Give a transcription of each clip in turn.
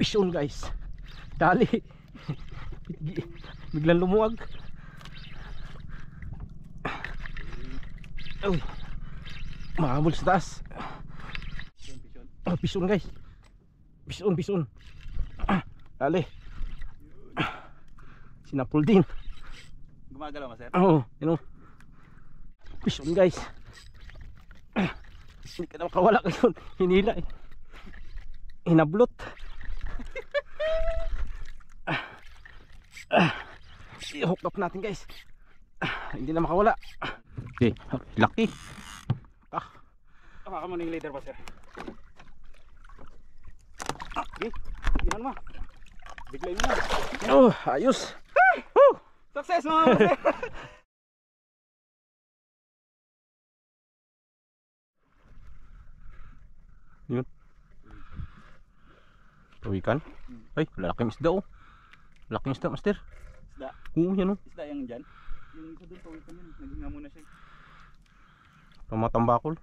Pison guys. Dali. Biglang lumuwag. Uy. Mahabol sa taas. Oh, pison guys. Pison. Dali. Sinapul din. Gumagalaw, master? Oo, yun o. Pison guys. Hindi ka na makawala kayo. Hinila eh. Hinablot. I-hook up natin guys. Hindi na makawala. Okay, laki. Baka mo na yung leader, master. Okay, tingnan mo. Biglayin mo na. Oh, ayos. Success mga master. Yun. Tawikan. Ay, lalaking isda oh. Laking isda, master. Isda? Oo, yan oh. Isda yung dyan. Yung isa doon, tawikan yun. Naghinga muna siya. Tumatambakol.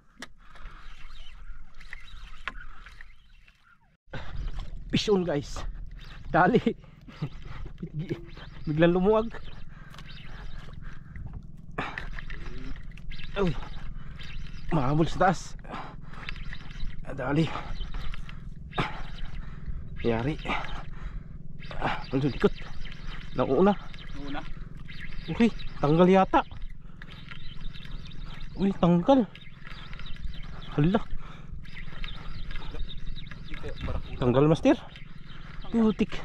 Pison guys. Dali. Biglang lumuwag. Uy. Mahabol sa taas. Dali. Yari. Ang likot. Nauna. Nauna? Uy, tanggal yata. Uy, tanggal. Hala. Tanggal master. Putik.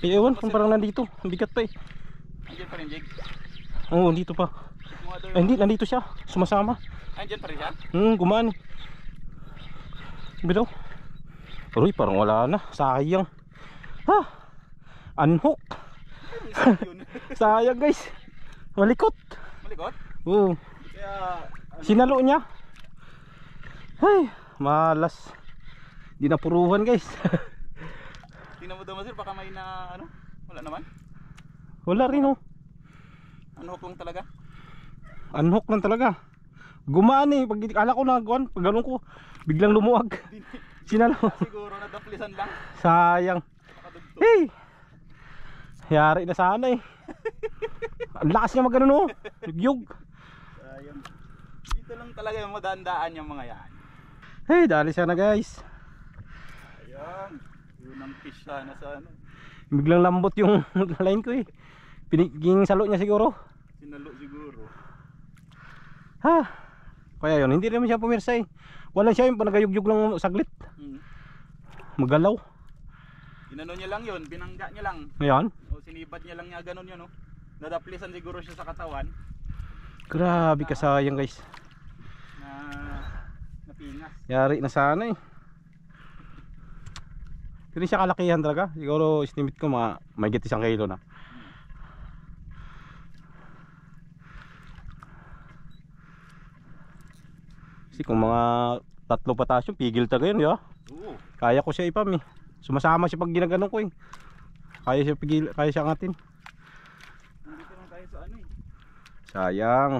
Eh, ewan kung parang nandito. Ang bigat pa eh. Andyan pa rin, Jake. Oo, dito pa. Ay, hindi, nandito siya. Sumasama. Andyan pa rin siya? Gumaan eh. Bitaw. Uy, parang wala na. Sayang. Ha? Unhook. Sayang guys. Malikot. Malikot? Oo. Kaya... Sinalo niya. Ay, malas. Di napuruhan guys. Tingnan mo daw, master, baka may na ano? Wala naman? Wala rin oh. Unhook lang talaga? Unhook lang talaga. Gumaan eh. Pag kala ko nagawan, pag ganun ko, biglang lumuwag. Sinalo. Siguro nadaplisan lang. Sayang. Hey! Yari na sana eh. Ang lakas niya magano no. Yugyug. Sayang. Dito lang talaga yung madaan-daan yung mga yan. Hey, dali sana guys. Ayan. Yun ang fish sana sa ano. Biglang lambot yung line ko eh. Piniging salo niya siguro. Sinalo siguro. Ha? Kaya yun, hindi naman siya pumirsa eh. Wala siya yung panagayugyug lang saglit. Magalaw. Inano niya lang yun, binangga niya lang. Ngayon? O sinibad niya lang niya ganun yun, oh. Nadaplisan siguro siya sa katawan. Grabe ka sayang guys. Na napingas. Yari na sana eh. Hindi siya kalakihan talaga. Siguro estimate ko may get 1 kilo na. Kasi kung mga 3 pataas yung pigil talaga yun, di ba? Oo. Kaya ko siya ipam eh. Sumasama siya pag ginaganon ko eh. Kaya siya pigil, kaya siya angatin. Nandito lang tayo sa ano eh. Sayang.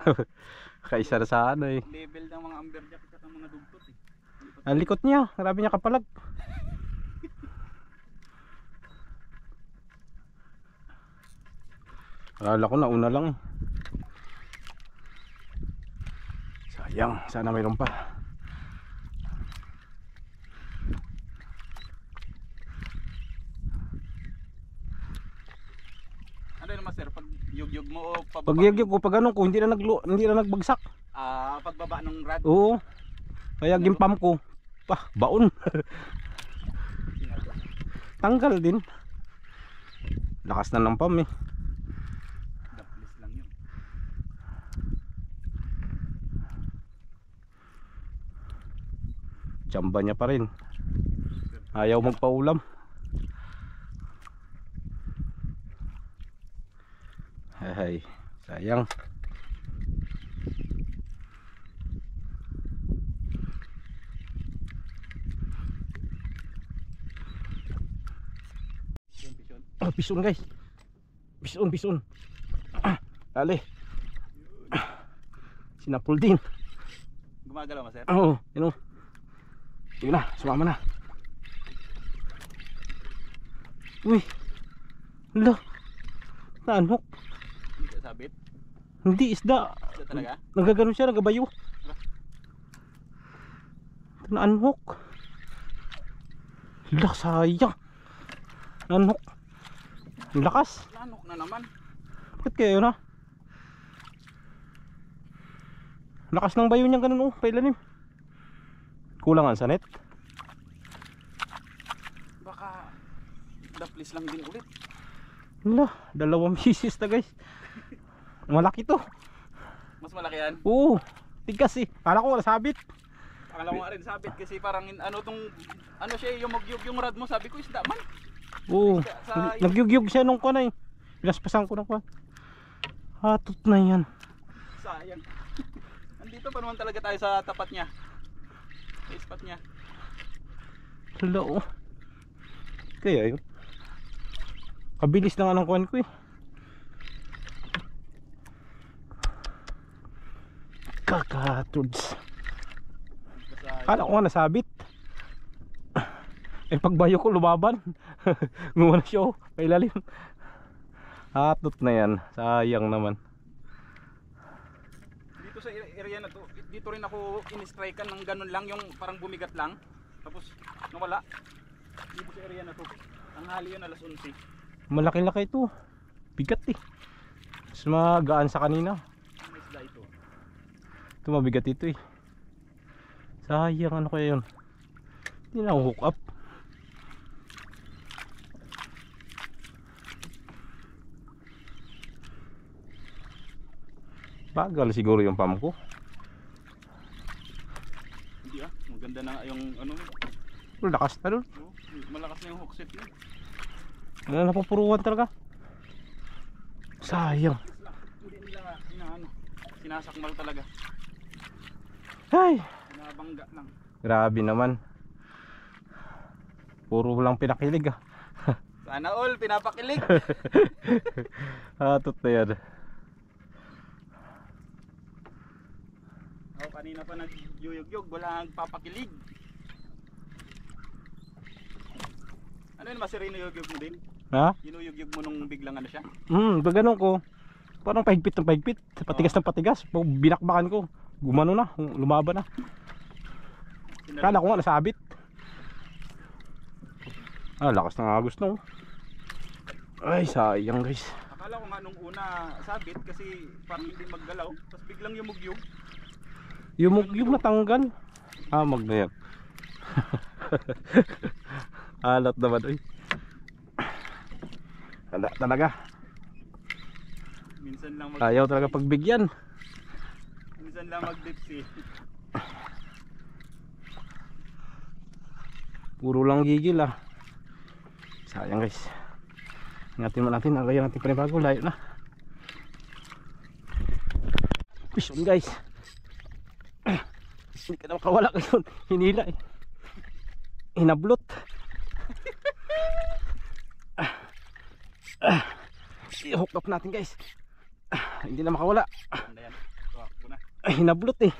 Sa Kaisa na sana eh. level ng mga amberjack at mga dugtot eh. Ang likot niya, grabe niya kapalag. Akala ko nauna lang eh. Sayang, sana mayroon pa. Ano yun, master? Pag yugyug mo o pababa? Pag yagyo ko, pag ano ko, hindi na nagbagsak. Pagbaba ng rad. Oo. Kaya gimpam ko. Baon. Tanggal din. Lakas na ng pam eh. Daplis lang yun. Tsamba niya pa rin. Ayaw magpaulam. Ay, sayang. Oh, pison guys. Pison. Dali. Sinapul din. Gumagalaw, master? Oo, yun o. Yun na, sumama na. Uy. Hala. Naanhok. Hindi ka sabit. Hindi isda. Isda talaga? Nagagano siya, nagabayo. Naanhok. Hala, sayang. Naanhok. Ang lakas. Lanok na naman. Bakit kaya yun ha? Lakas ng bayo niya ganun oh, pailalim. Kulangan sa net. Baka daplis lang din ulit. Hala, 2 pieces na guys. Malaki to. Mas malaki yan. Oo, tigas eh. Kala ko wala sabit. Akala ko nga rin sabit kasi parang ano tong ano siya yung magyug yung rad mo, sabi ko isda man. Oo, Sa- nagyugyug siya nung kuwan eh. Pinaspasan ko ng kuwan. Hatot na yan. Sayang. Andito pa naman talaga tayo sa tapat niya. Sa spot niya. Hala oh. Kaya yun. Kabilis na nga ng kuwan ko eh. Kakatuds. Kala ko nga nasabit. Eh pagbayo ko lumaban. Nguha na siya oh, may lalim. Hatot na yan. Sayang naman. Dito sa area na to, dito rin ako in-strikean ng ganun lang, yung parang bumigat lang. Tapos nawala. Dito sa area na to. Tanghali yun, alas 11. Malaki-laki ito. Bigat eh. Mas magaan sa kanina. Ang isda ito. Ito mabigat ito eh. Sayang ano kaya yun. Hindi na hook up. Bagal siguro yung pam ko. Hindi ah, maganda na yung ano. Lakas na doon. Oh, malakas na yung hook set niya. Wala na papuruan talaga. Sayang. Hindi nila inaano, sinasakmal talaga. Ay, Nabangga lang. grabe naman. Puro lang pinakilig ah. Sana all pinapakilig. Hatot na yan. Ako kanina pa nagyuyugyug, wala nagpapakilig. Ano yun, masiri nuyugyug mo din? Ha? Ginuyugyug mo nung biglang ano siya? Ganun ko. Parang pahigpit ng pahigpit. Patigas ng patigas. Binakbakan ko. Gumano na. Lumaban na. Kala ko nga nasabit. Ah, lakas ng agos na oh. Ay, sayang guys. Akala ko nga nung una sabit kasi parang hindi maggalaw. Tapos biglang yumugyug. Yung natanggal. Ah, magnayak. Alat naman oy. Wala talaga. Minsan lang Ayaw talaga pagbigyan. minsan lang mag-dipsy. Puro lang gigil ah. Sayang guys. Ingatin mo natin. Agayan natin panibago. Layo na. Fish on guys. Hindi ka na makawala ngayon. Hinila eh. Hinablot. I-hook up natin guys. Hindi na makawala. Ano yan? Tuwak ko na. Hinablot eh.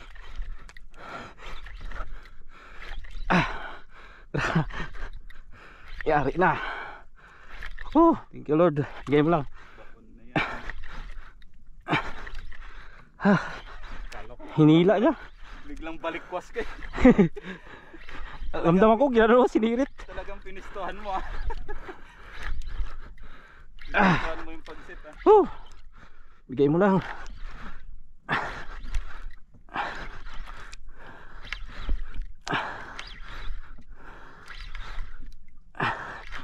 Yari na. Thank you Lord. Game lang. Bakon na yan. Akala ko Hinila niya. biglang balikwas kay. Ramdam ako, ginano ko, sinirit. Talagang pinistuhan mo ah. Pinistuhan mo yung pagsit ah. Bigay mo lang.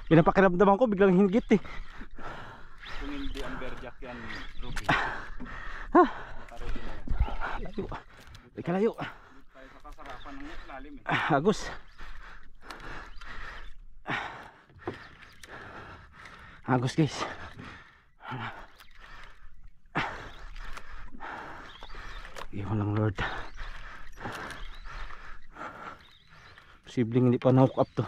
Pinapakiramdaman ko, biglang hinggit eh. Kung hindi amberjack yan, Ruby. Ha? Nakarubi na yan. Layo. Teka layo. Hindi tayo sa kasarapan ng lalim eh. Agos. Agos guys. Bigay mo lang Lord. Posibleng hindi pa na-hook up to.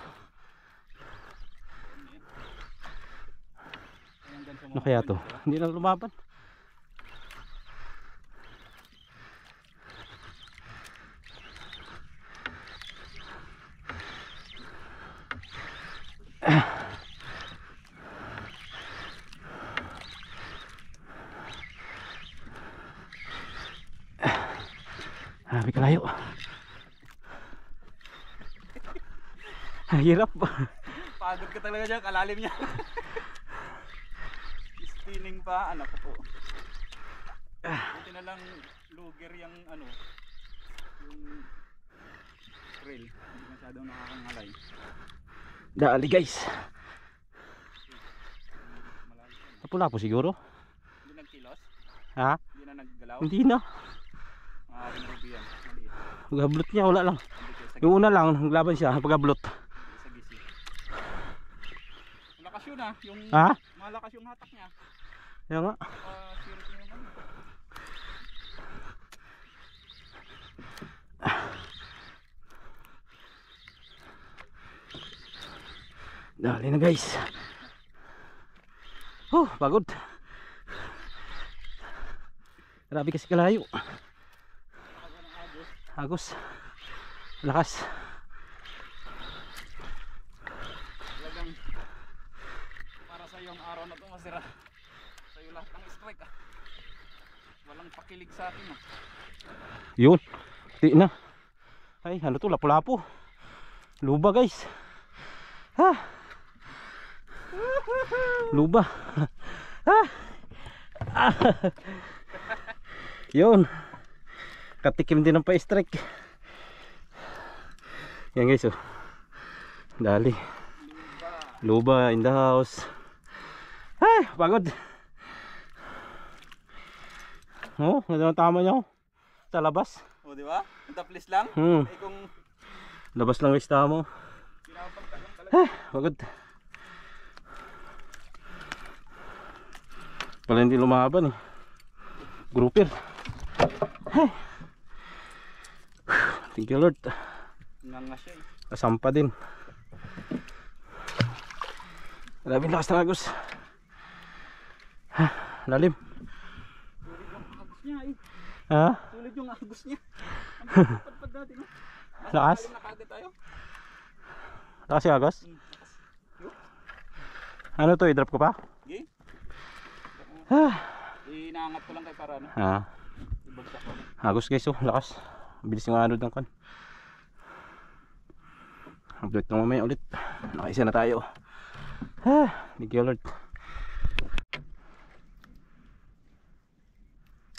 Ano kaya to? Hindi na lumaban. Hirap. Pagod ka talaga dyan, kalalim niya. Spinning pa, anak ko po. Buti na lang luger yung ano, yung trail. Hindi masyadong nakakangalay. Dali guys. Malalim yan. Napula po siguro. Hindi nagkilos? Ha? Hindi na naggalaw? Hindi na. Maaaring ruby yan. Maliit. Pagablot niya wala lang. Hindi kayo sa Yung una lang naglaban siya pagablot. sa gisi. Malakas yun ah. Yung, Ha? malakas yung hatak niya. Kaya nga. Sirit niya yung ano. Dali na guys. Oh, pagod. Grabe kasi kalayo. Agos. Lakas. Talagang para sa yung araw na ito masira. Sa'yo lahat ng strike ah. Walang pakilig sa atin ah. Yun. Di na. Ay, ano to? Lapu-lapu. Luba guys. Ha. Luba. Ha. Yun. Katikim din ng pa-strike. Yan guys oh. Dali. Luba in the house. Ay, pagod. Oh, tama niya oh. Sa labas. O di ba? Ang taplis lang. Eh kung Labas lang guys tama mo. pinapagka lang talaga. Ay, pagod. Pala hindi lumaban eh. Grouper. Hey. Thank you Lord. Nanga siya eh. Kasampa din. Maraming lakas ng agos. Lalim. Sulit yung agos niya eh. Ha? Sulit yung agos niya. Ang padpad natin no? Lakas? Lalim na kagad tayo. Lakas yung agos? Lakas. Ano to? I-drop ko pa? Okay? Ah. Inaangat ko lang kay para ano. Ah. Ibagsak ko. Agos guys oh. Lakas. Bilis yung anod ng kan. Update na mamaya ulit. Nakaisa na tayo. Thank you Lord.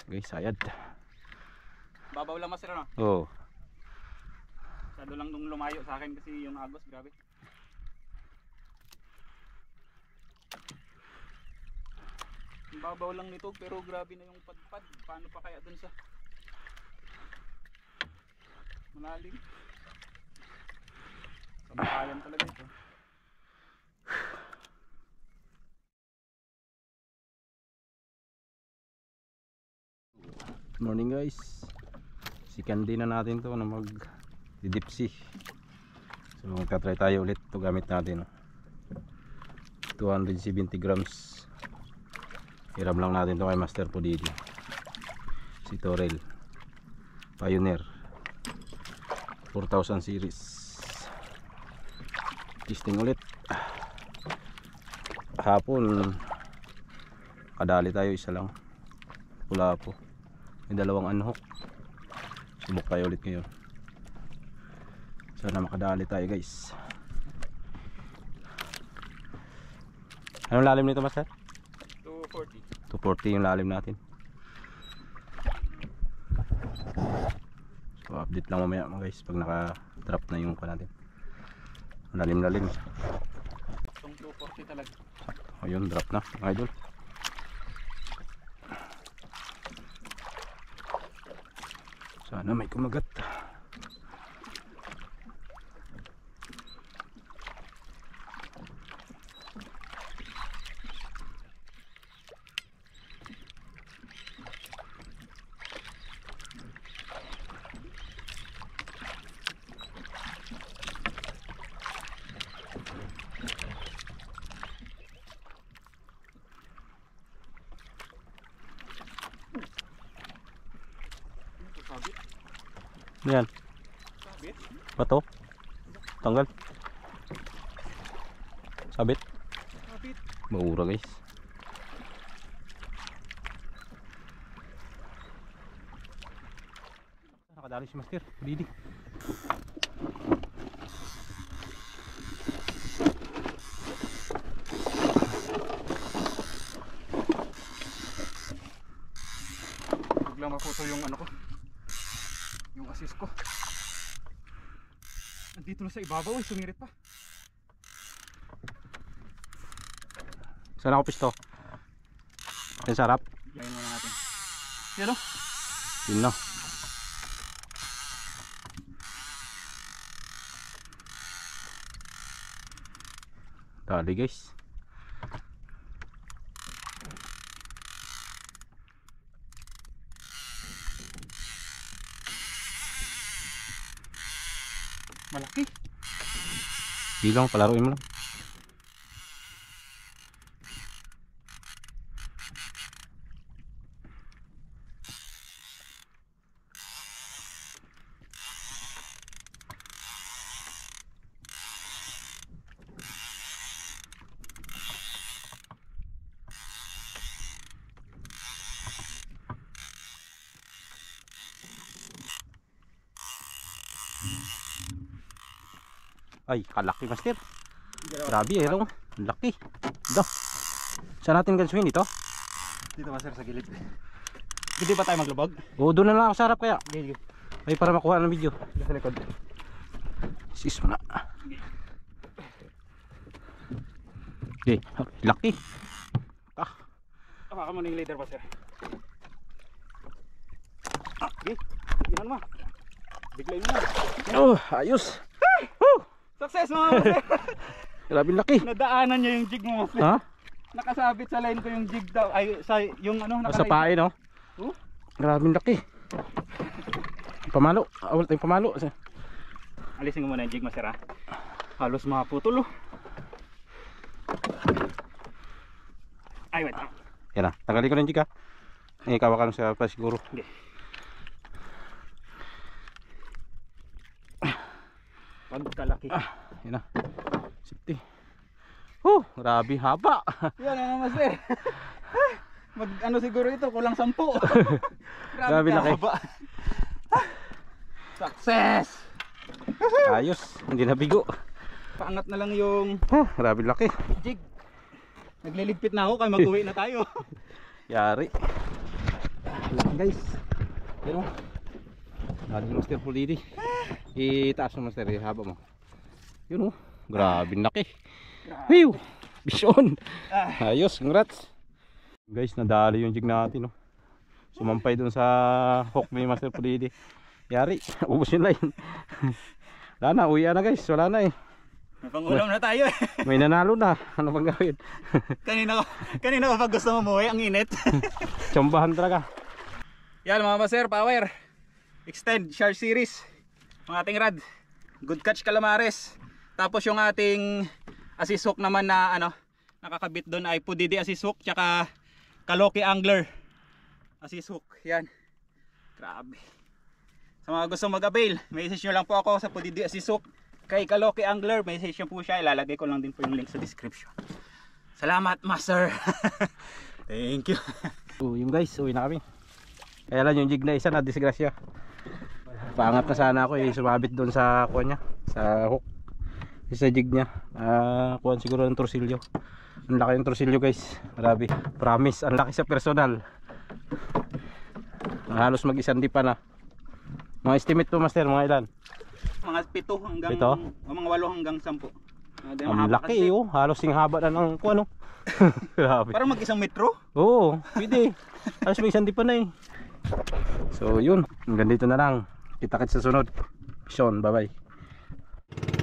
Guys, sayad. Babaw lang masira no? Oh. Sado lang nung lumayo sa akin kasi yung agos grabe. Ang babaw lang nito pero grabe na yung padpad. Paano pa kaya dun sa malalim? Kamakayan talaga ito. Good morning guys. Sikandi na natin to na mag deep sea. So magta-try tayo ulit to gamit natin 270 grams. Hiram lang natin to kay Master Podidi. Si Torel Pioneer 4000 series. Testing ulit. Hapon kadali tayo isa lang. Pula po. May dalawang unhook. Subok tayo ulit ngayon. Sana makadali tayo guys. Anong lalim nito Master? 240. 240 yung lalim natin. So update lang mamaya mga guys pag naka-drop na yung pa natin. Lalim-lalim. Itong 240 talaga. Ayun, drop na mga idol. Sana may kumagat. Sabit. Yan. Sabit. Bato. Tanggal. Sabit. Sabit. Maura guys. Nakadali si Master. Didi. lang maputol yung ano ko. Yung assist ko. Andito na sa ibabaw, sumirit pa. Saan ako pisto? Yan sarap. Lain muna natin. Yan o. Yun na. Dali guys. Malaki. Bilang, palaruin mo lang. Ay, kalaki master. Grabe eh, no? Laki. Do. Saan natin gansuhin ito? Dito master sa gilid. Hindi ba tayo maglubog? Oo, doon na lang ako sa harap kaya. Sige. Ay, para makuha ng video. Sa likod. Sis mo na. Okay, laki. Ah, Baka mo na yung leader master. Okay. Inan mo. Biglay mo na. oh, ayos. Success mga master. Grabe laki. Nadaanan niya yung jig mo master. Ha? Nakasabit sa line ko yung jig daw. Ay, sa yung ano, Sa pae, no? Oh? Grabe laki. Pamalo. Awal tayong pamalo. Alisin ko muna yung jig master ha. Halos maputol oh. Ay, wait. Yan na. Tanggalin ko ng jig ha. Ikaw ka sa pa siguro. Okay. Pagkalaki. Yan na. Safety. Grabe haba. Yan mga master. Mag ano siguro ito, kulang 10. Grabe laki. kahaba. Success. Ayos. Hindi nabigo. Paangat na lang yung Grabe laki. jig. Nagliligpit na ako kaya mag-uwi na tayo. Yari. Laki guys. Yan o. Lagi master pulidi. Itaas mo master. Haba mo. Yun o. Grabe laki. Whew. Bison. Ayos. Congrats. Guys, nadali yung jig natin. No? Sumampay dun sa hook ni master pulidi. Yari. Ubus yung line. Wala na. Uwi na guys. Wala na eh. May pangulam na tayo eh. May nanalo na. Ano bang gawin? kanina ko pag gusto mo umuwi, ang init. Tsambahan talaga. Yan mga master, power. Extend, Shark Series. Ang ating rad. Good catch calamares. Tapos yung ating assist hook naman na ano, nakakabit doon ay Pudidi assist hook. Tsaka Kaloki Angler assist hook. Yan. Grabe. Sa mga gusto mag-avail, message nyo lang po ako sa Pudidi assist hook. Kay Kaloki Angler, message nyo po siya. Ilalagay ko lang din po yung link sa description. Salamat master. Thank you. Yung guys, uwi na kami. Kaya lang yung jig na isa na disgrasya. Paangat na sana ako eh, sumabit doon sa kuha niya, sa hook. Sa jig niya. Kuha siguro ng torsilyo. Ang laki ng torsilyo guys. Grabe. Promise, ang laki sa personal. Halos mag-isang di pa na. Mga estimate po master, mga ilan? Mga 7 hanggang mga 8 hanggang 10. Ang laki oh, halos sing haba na ng kuha no. Grabe. Parang mag-isang metro. Oo, pwede. Halos may isang di pa na eh. So yun, hanggang dito na lang. Kita-kits sa sunod. Sean, bye bye.